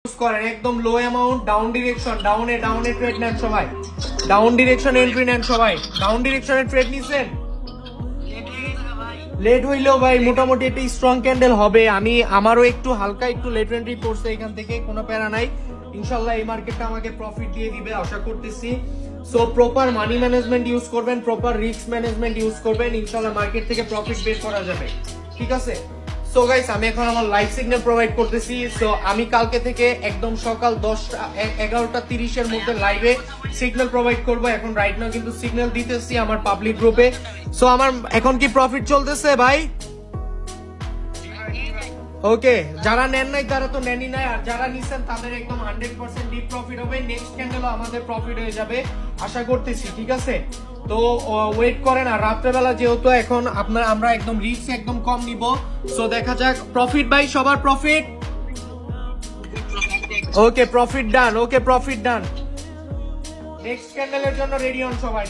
Use করেন একদম লো amount, down direction, ডাউনে ট্রেড নেন সবাই, ডাউন ডিরেকশন এন্ট্রি নেন সবাই। ডাউন ডিরেকশনে ট্রেড নিছেন, লেট হইলেও ভাই মোটামুটি একটা স্ট্রং ক্যান্ডেল হবে। আমারও একটু হালকা একটু লেট এন্ট্রি পড়ছে এখান থেকে, কোনো প্যারা নাই। ইনশাল্লাহ এই মার্কেটটা আমাকে প্রফিট দিয়ে দিবে আশা করতেছি। So proper money management use করবেন, প্রপার রিস্ক ম্যানেজমেন্ট ইউজ করবেন, ইনশাল্লাহ মার্কেট থেকে প্রফিট বের করা যাবে, ঠিক আছে? সো গাইস, আমি এখন আমার লাইভ সিগন্যাল প্রোভাইড করতেছি। সো আমি কালকে থেকে একদম সকাল 11:30 মধ্যে লাইভে সিগন্যাল প্রোভাইড করব। এখন রাইট নাও কিন্তু সিগন্যাল দিতেছি আমার পাবলিক গ্রুপে। সো আমার এখন কি প্রফিট চলতেছে ভাই? ওকে, যারা নেন নাই তারা তো নেনই নাই, আর যারা নিছেন তাদের একদম 100% ডিপ প্রফিট হবে। নেক্সট ক্যান্ডেলও আমাদের প্রফিট হয়ে যাবে আশা করতেছি, ঠিক আছে? তো ওয়েট করেন। আর রাত্রেবেলা যেহেতু এখন আমরা একদম রিস্ক একদম কম নিব, সো দেখা যাক। প্রফিট ভাই, সবার প্রফিট। ওকে, প্রফিট ডান। ওকে, প্রফিট ডান। নেক্সট ক্যান্ডেলের জন্য রেডি হন সবাই।